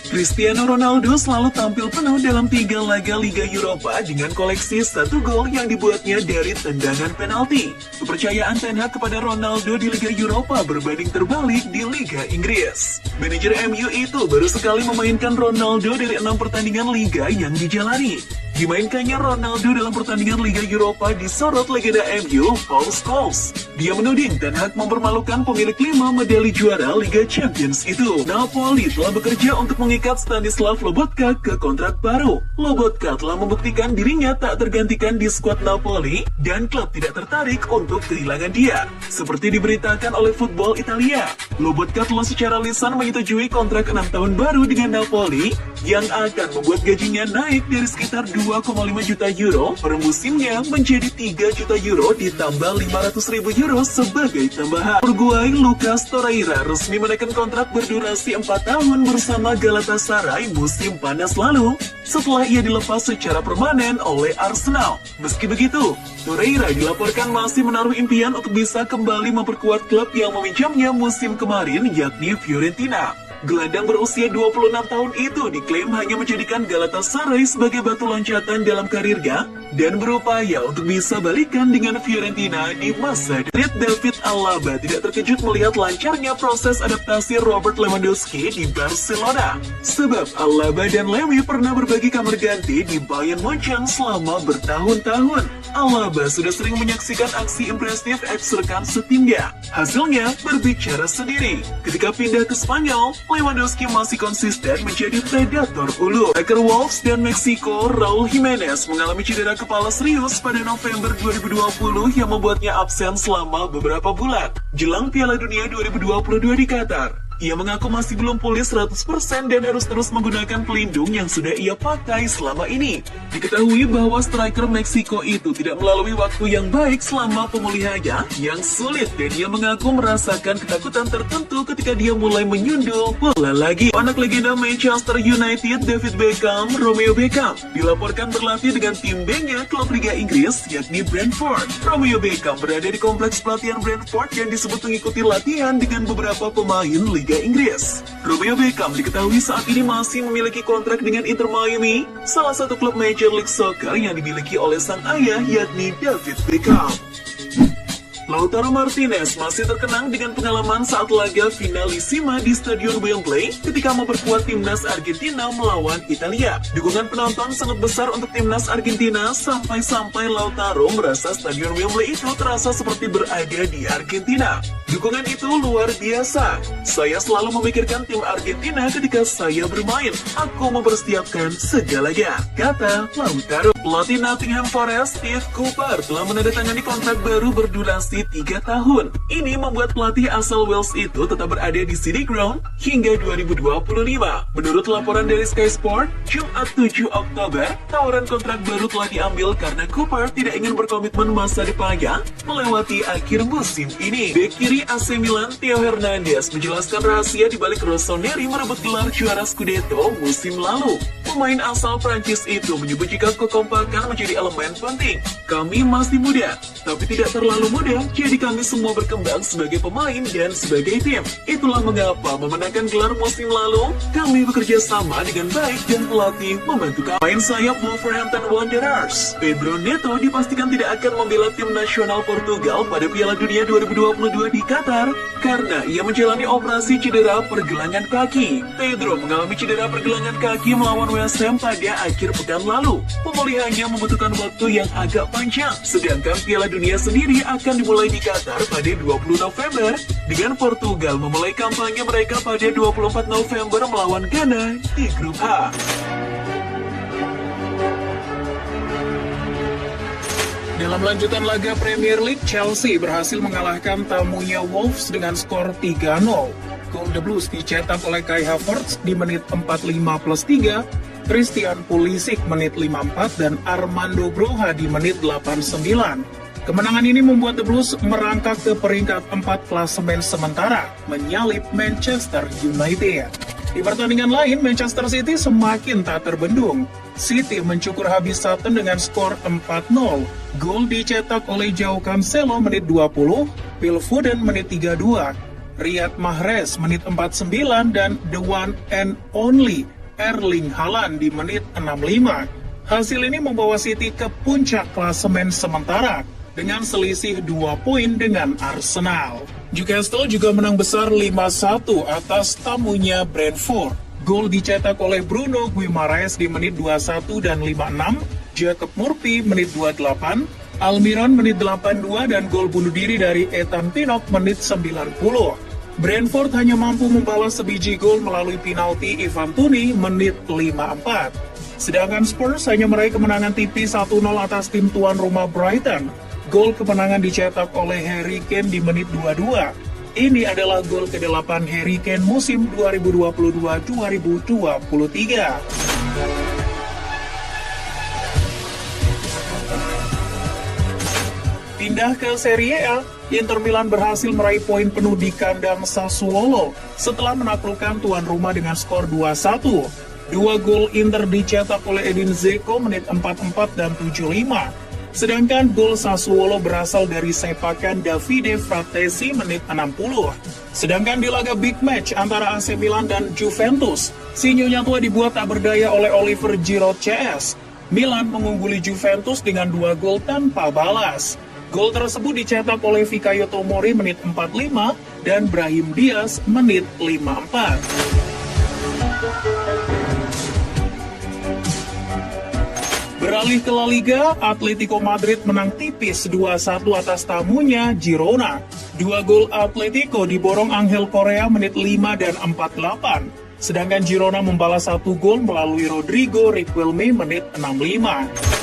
Cristiano Ronaldo selalu tampil penuh dalam 3 laga Liga Eropa dengan koleksi 1 gol yang dibuatnya dari tendangan penalti. Kepercayaan Ten Hag kepada Ronaldo di Liga Eropa berbanding terbalik di Liga Inggris. Manajer MU itu baru sekali memainkan Ronaldo dari 6 pertandingan Liga yang dijalani. Dimainkannya Ronaldo dalam pertandingan Liga Eropa disorot legenda MU, Paul Scholes. Dia menuding Ten Hag mempermalukan pemilik 5 medali juara Liga Champions itu. Napoli telah bekerja untuk mengikat Stanislav Lobotka ke kontrak baru. Lobotka telah membuktikan dirinya tak tergantikan di skuad Napoli dan klub tidak tertarik untuk kehilangan dia. Seperti diberitakan oleh Football Italia, Lobotka telah secara lisan menyetujui kontrak 6 tahun baru dengan Napoli yang akan membuat gajinya naik dari sekitar 2,5 juta euro per musimnya menjadi 3 juta euro ditambah 500.000 euro sebagai tambahan. Uruguay Lucas Torreira resmi menaikkan kontrak berdurasi 4 tahun bersama Galatasaray musim panas lalu setelah ia dilepas secara permanen oleh Arsenal. Meski begitu, Torreira dilaporkan masih menaruh impian untuk bisa kembali memperkuat klub yang meminjamnya musim kemarin, yakni Fiorentina. Gelandang berusia 26 tahun itu diklaim hanya menjadikan Galatasaray sebagai batu loncatan dalam karirnya dan berupaya untuk bisa balikan dengan Fiorentina di masa depan. David Alaba tidak terkejut melihat lancarnya proses adaptasi Robert Lewandowski di Barcelona. Sebab Alaba dan Lewy pernah berbagi kamar ganti di Bayern Munchen selama bertahun-tahun. Alaba sudah sering menyaksikan aksi impresif ex-rekan setimnya. Hasilnya berbicara sendiri. Ketika pindah ke Spanyol, Lewandowski masih konsisten menjadi predator ulur. Striker Wolves dan Meksiko, Raul Jimenez mengalami cedera kepala serius pada November 2020 yang membuatnya absen selama beberapa bulan jelang Piala Dunia 2022 di Qatar. Ia mengaku masih belum pulih 100% dan harus terus menggunakan pelindung yang sudah ia pakai selama ini. Diketahui bahwa striker Meksiko itu tidak melalui waktu yang baik selama pemulihannya yang sulit dan dia mengaku merasakan ketakutan tertentu ketika dia mulai menyundul bola lagi. Anak legenda Manchester United David Beckham, Romeo Beckham, dilaporkan berlatih dengan tim B-nya klub Liga Inggris yakni Brentford. Romeo Beckham berada di kompleks pelatihan Brentford yang disebut mengikuti latihan dengan beberapa pemain Liga Inggris. Romeo Beckham diketahui saat ini masih memiliki kontrak dengan Inter Miami, salah satu klub Major League Soccer yang dimiliki oleh sang ayah yakni David Beckham. Lautaro Martinez masih terkenang dengan pengalaman saat laga finalissima di Stadion Wembley ketika memperkuat timnas Argentina melawan Italia. Dukungan penonton sangat besar untuk timnas Argentina sampai-sampai Lautaro merasa Stadion Wembley itu terasa seperti berada di Argentina. Dukungan itu luar biasa. Saya selalu memikirkan tim Argentina ketika saya bermain. Aku mempersiapkan segalanya, kata Lautaro. Pelatih Nottingham Forest Steve Cooper telah menandatangani kontrak baru berdurasi 3 tahun. Ini membuat pelatih asal Wales itu tetap berada di City Ground hingga 2025. Menurut laporan dari Sky Sport, Jumat 7 Oktober, tawaran kontrak baru telah diambil karena Cooper tidak ingin berkomitmen masa depannya melewati akhir musim ini. Bek kiri AC Milan Theo Hernandez menjelaskan rahasia di balik Rossoneri merebut gelar juara Scudetto musim lalu. Pemain asal Prancis itu menyebut jika kekompakan menjadi elemen penting. Kami masih muda, tapi tidak terlalu muda, jadi kami semua berkembang sebagai pemain dan sebagai tim. Itulah mengapa memenangkan gelar musim lalu, kami bekerja sama dengan baik dan pelatih membantu kami. Pemain sayap Wolverhampton Wanderers, Pedro Neto dipastikan tidak akan membela tim nasional Portugal pada Piala Dunia 2022 di Qatar karena ia menjalani operasi cedera pergelangan kaki. Pedro mengalami cedera pergelangan kaki melawan West Ham pada akhir pekan lalu. Pemulihannya membutuhkan waktu yang agak panjang, sedangkan Piala Dunia sendiri akan dimulai di Qatar pada 20 November dengan Portugal memulai kampanye mereka pada 24 November melawan Ghana di grup H. Dalam lanjutan laga Premier League, Chelsea berhasil mengalahkan tamunya Wolves dengan skor 3-0. Gol The Blues dicetak oleh Kai Havertz di menit 45+3, Christian Pulisic menit 54, dan Armando Broja di menit 89. Kemenangan ini membuat The Blues merangkak ke peringkat 4 klasemen sementara, menyalip Manchester United. Di pertandingan lain, Manchester City semakin tak terbendung. City mencukur habis Sutton dengan skor 4-0. Gol dicetak oleh Joao Cancelo menit 20, Phil Foden menit 32, Riyad Mahrez menit 49 dan the one and only Erling Haaland di menit 65. Hasil ini membawa City ke puncak klasemen sementara dengan selisih 2 poin dengan Arsenal. Newcastle juga menang besar 5-1 atas tamunya Brentford. Gol dicetak oleh Bruno Guimaraes di menit 21 dan 56, Jacob Murphy menit 28, Almiron menit 82 dan gol bunuh diri dari Ethan Pinnock menit 90. Brentford hanya mampu membalas sebiji gol melalui penalti Ivan Toney menit 54. Sedangkan Spurs hanya meraih kemenangan tipis 1-0 atas tim tuan rumah Brighton. Gol kemenangan dicetak oleh Harry Kane di menit 22. Ini adalah gol ke-8 Harry Kane musim 2022-2023. Pindah ke Serie A, Inter Milan berhasil meraih poin penuh di kandang Sassuolo setelah menaklukkan tuan rumah dengan skor 2-1. Dua gol Inter dicetak oleh Edin Dzeko menit 44 dan 75. Sedangkan gol Sassuolo berasal dari sepakan Davide Fratesi menit 60. Sedangkan di laga big match antara AC Milan dan Juventus, si Nyonya Tua dibuat tak berdaya oleh Oliver Giroud CS. Milan mengungguli Juventus dengan 2 gol tanpa balas. Gol tersebut dicetak oleh Fikayo Tomori menit 45 dan Brahim Diaz menit 54. Beralih ke La Liga, Atletico Madrid menang tipis 2-1 atas tamunya Girona. 2 gol Atletico diborong Angel Correa menit 5 dan 48. Sedangkan Girona membalas 1 gol melalui Rodrigo Riquelme menit 65.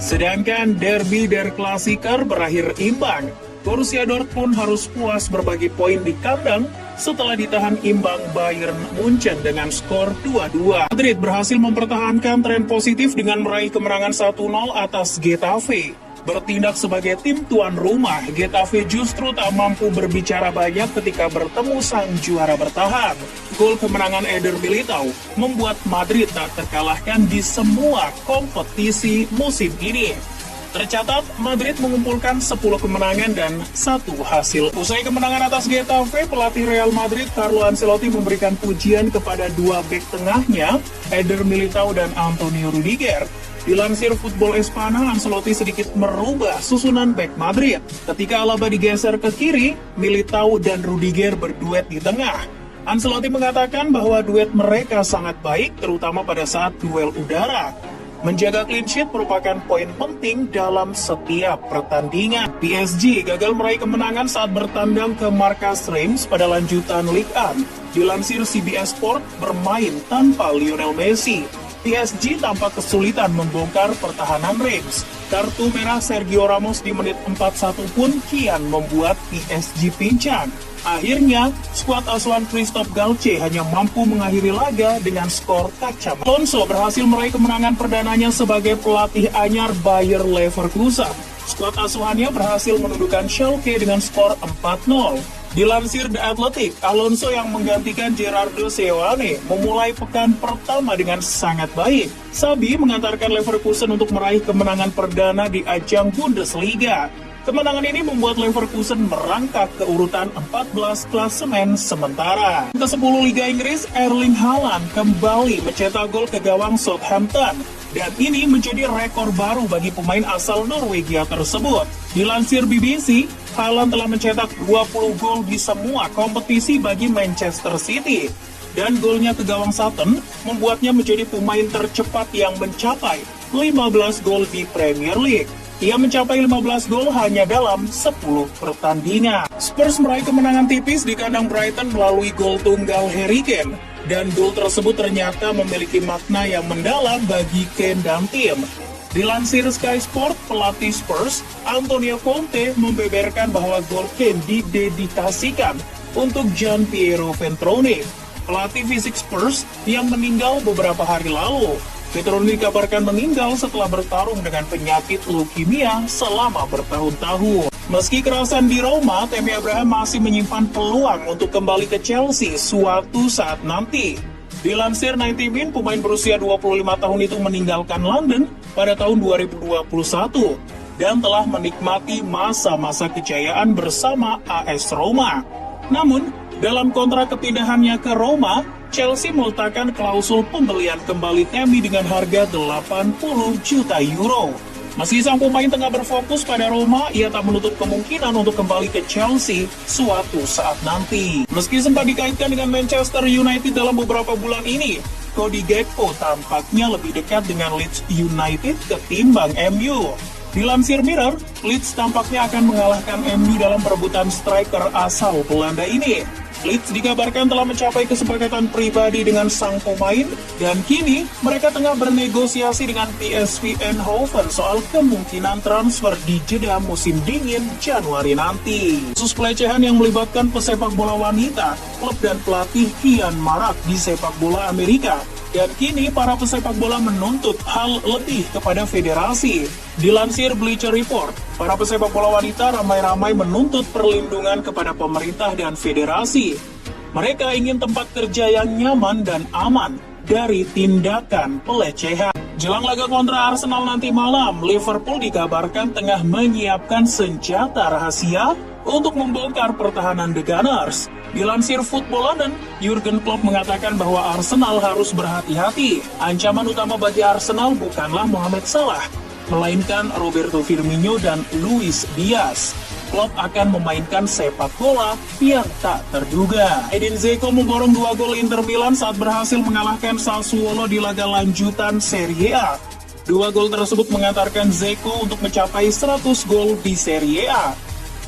Sedangkan derby der Klassiker berakhir imbang. Borussia Dortmund harus puas berbagi poin di kandang setelah ditahan imbang Bayern Munchen dengan skor 2-2. Madrid berhasil mempertahankan tren positif dengan meraih kemenangan 1-0 atas Getafe. Bertindak sebagai tim tuan rumah, Getafe justru tak mampu berbicara banyak ketika bertemu sang juara bertahan. Gol kemenangan Eder Militao membuat Madrid tak terkalahkan di semua kompetisi musim ini. Tercatat, Madrid mengumpulkan 10 kemenangan dan 1 hasil. Usai kemenangan atas Getafe, pelatih Real Madrid Carlo Ancelotti memberikan pujian kepada 2 bek tengahnya, Eder Militao dan Antonio Rudiger. Dilansir Football Espana, Ancelotti sedikit merubah susunan bek Madrid. Ketika Alaba digeser ke kiri, Militao dan Rudiger berduet di tengah. Ancelotti mengatakan bahwa duet mereka sangat baik, terutama pada saat duel udara. Menjaga clean sheet merupakan poin penting dalam setiap pertandingan. PSG gagal meraih kemenangan saat bertandang ke markas Reims pada lanjutan Ligue 1. Dilansir CBS Sport, bermain tanpa Lionel Messi. PSG tampak kesulitan membongkar pertahanan Reims. Kartu merah Sergio Ramos di menit 41 pun kian membuat PSG pincang. Akhirnya, skuad asuhan Christophe Galtier hanya mampu mengakhiri laga dengan skor kacamata. Alonso berhasil meraih kemenangan perdananya sebagai pelatih anyar Bayer Leverkusen. Skuad asuhannya berhasil menundukkan Schalke dengan skor 4-0. Dilansir The Athletic, Alonso yang menggantikan Gerardo Seoane memulai pekan pertama dengan sangat baik. Xabi mengantarkan Leverkusen untuk meraih kemenangan perdana di ajang Bundesliga. Kemenangan ini membuat Leverkusen merangkak ke urutan 14 klasemen sementara. Ke-10 Liga Inggris, Erling Haaland kembali mencetak gol ke gawang Southampton. Dan ini menjadi rekor baru bagi pemain asal Norwegia tersebut. Dilansir BBC, Haaland telah mencetak 20 gol di semua kompetisi bagi Manchester City. Dan golnya ke gawang Sutton membuatnya menjadi pemain tercepat yang mencapai 15 gol di Premier League. Ia mencapai 15 gol hanya dalam 10 pertandingan. Spurs meraih kemenangan tipis di kandang Brighton melalui gol tunggal Harry Kane. Dan gol tersebut ternyata memiliki makna yang mendalam bagi Kane dan tim. Dilansir Sky Sport, pelatih Spurs, Antonio Conte, membeberkan bahwa gol Kane didedikasikan untuk Gian Piero Ventrone, pelatih fisik Spurs yang meninggal beberapa hari lalu. Ventrone dikabarkan meninggal setelah bertarung dengan penyakit leukemia selama bertahun-tahun. Meski kerasan di Roma, Tammy Abraham masih menyimpan peluang untuk kembali ke Chelsea suatu saat nanti. Dilansir 90 Min, pemain berusia 25 tahun itu meninggalkan London pada tahun 2021. dan telah menikmati masa-masa kejayaan bersama AS Roma. Namun, dalam kontrak kepindahannya ke Roma, Chelsea meletakkan klausul pembelian kembali Tammy dengan harga 80 juta euro. Meski sang pemain tengah berfokus pada Roma, ia tak menutup kemungkinan untuk kembali ke Chelsea suatu saat nanti. Meski sempat dikaitkan dengan Manchester United dalam beberapa bulan ini, Cody Gakpo tampaknya lebih dekat dengan Leeds United ketimbang MU. Dilansir Mirror, Leeds tampaknya akan mengalahkan MU dalam perebutan striker asal Belanda ini. Leeds dikabarkan telah mencapai kesepakatan pribadi dengan sang pemain, dan kini mereka tengah bernegosiasi dengan PSV Eindhoven soal kemungkinan transfer di jeda musim dingin Januari nanti. Kasus pelecehan yang melibatkan pesepak bola wanita, klub dan pelatih kian marak di sepak bola Amerika. Dan kini para pesepak bola menuntut hal lebih kepada federasi. Dilansir Bleacher Report, para pesepak bola wanita ramai-ramai menuntut perlindungan kepada pemerintah dan federasi. Mereka ingin tempat kerja yang nyaman dan aman dari tindakan pelecehan. Jelang laga kontra Arsenal nanti malam, Liverpool dikabarkan tengah menyiapkan senjata rahasia untuk membongkar pertahanan The Gunners. Dilansir Football London, Jurgen Klopp mengatakan bahwa Arsenal harus berhati-hati. Ancaman utama bagi Arsenal bukanlah Mohamed Salah, melainkan Roberto Firmino dan Luis Diaz. Klopp akan memainkan sepak bola yang tak terduga. Edin Dzeko memborong 2 gol Inter Milan saat berhasil mengalahkan Sassuolo di laga lanjutan Serie A. 2 gol tersebut mengantarkan Dzeko untuk mencapai 100 gol di Serie A.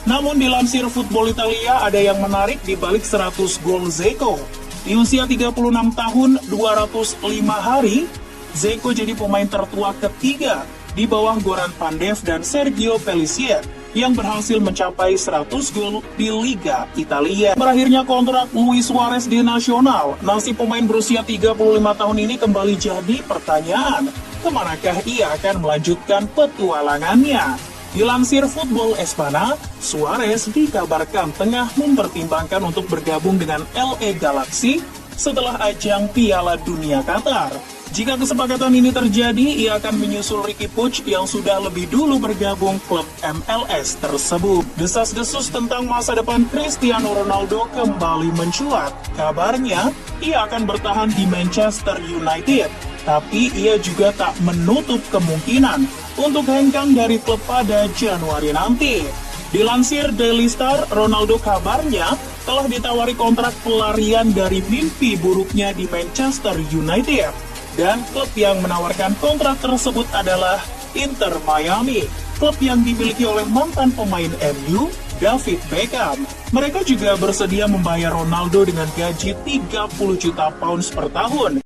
Namun dilansir Football Italia, ada yang menarik di balik 100 gol Dzeko. Di usia 36 tahun 205 hari, Dzeko jadi pemain tertua ketiga di bawah Goran Pandev dan Sergio Pellissier yang berhasil mencapai 100 gol di Liga Italia. Berakhirnya kontrak Luis Suarez di Nacional, nasib pemain berusia 35 tahun ini kembali jadi pertanyaan. Kemanakah ia akan melanjutkan petualangannya? Dilansir Football Espana, Suarez dikabarkan tengah mempertimbangkan untuk bergabung dengan LA Galaxy setelah ajang Piala Dunia Qatar. Jika kesepakatan ini terjadi, ia akan menyusul Ricky Puig yang sudah lebih dulu bergabung klub MLS tersebut. Desas-desus tentang masa depan Cristiano Ronaldo kembali mencuat. Kabarnya, ia akan bertahan di Manchester United, tapi ia juga tak menutup kemungkinan untuk hengkang dari klub pada Januari nanti. Dilansir Daily Star, Ronaldo kabarnya telah ditawari kontrak pelarian dari mimpi buruknya di Manchester United. Dan klub yang menawarkan kontrak tersebut adalah Inter Miami, klub yang dimiliki oleh mantan pemain MU, David Beckham. Mereka juga bersedia membayar Ronaldo dengan gaji 30 juta pounds per tahun.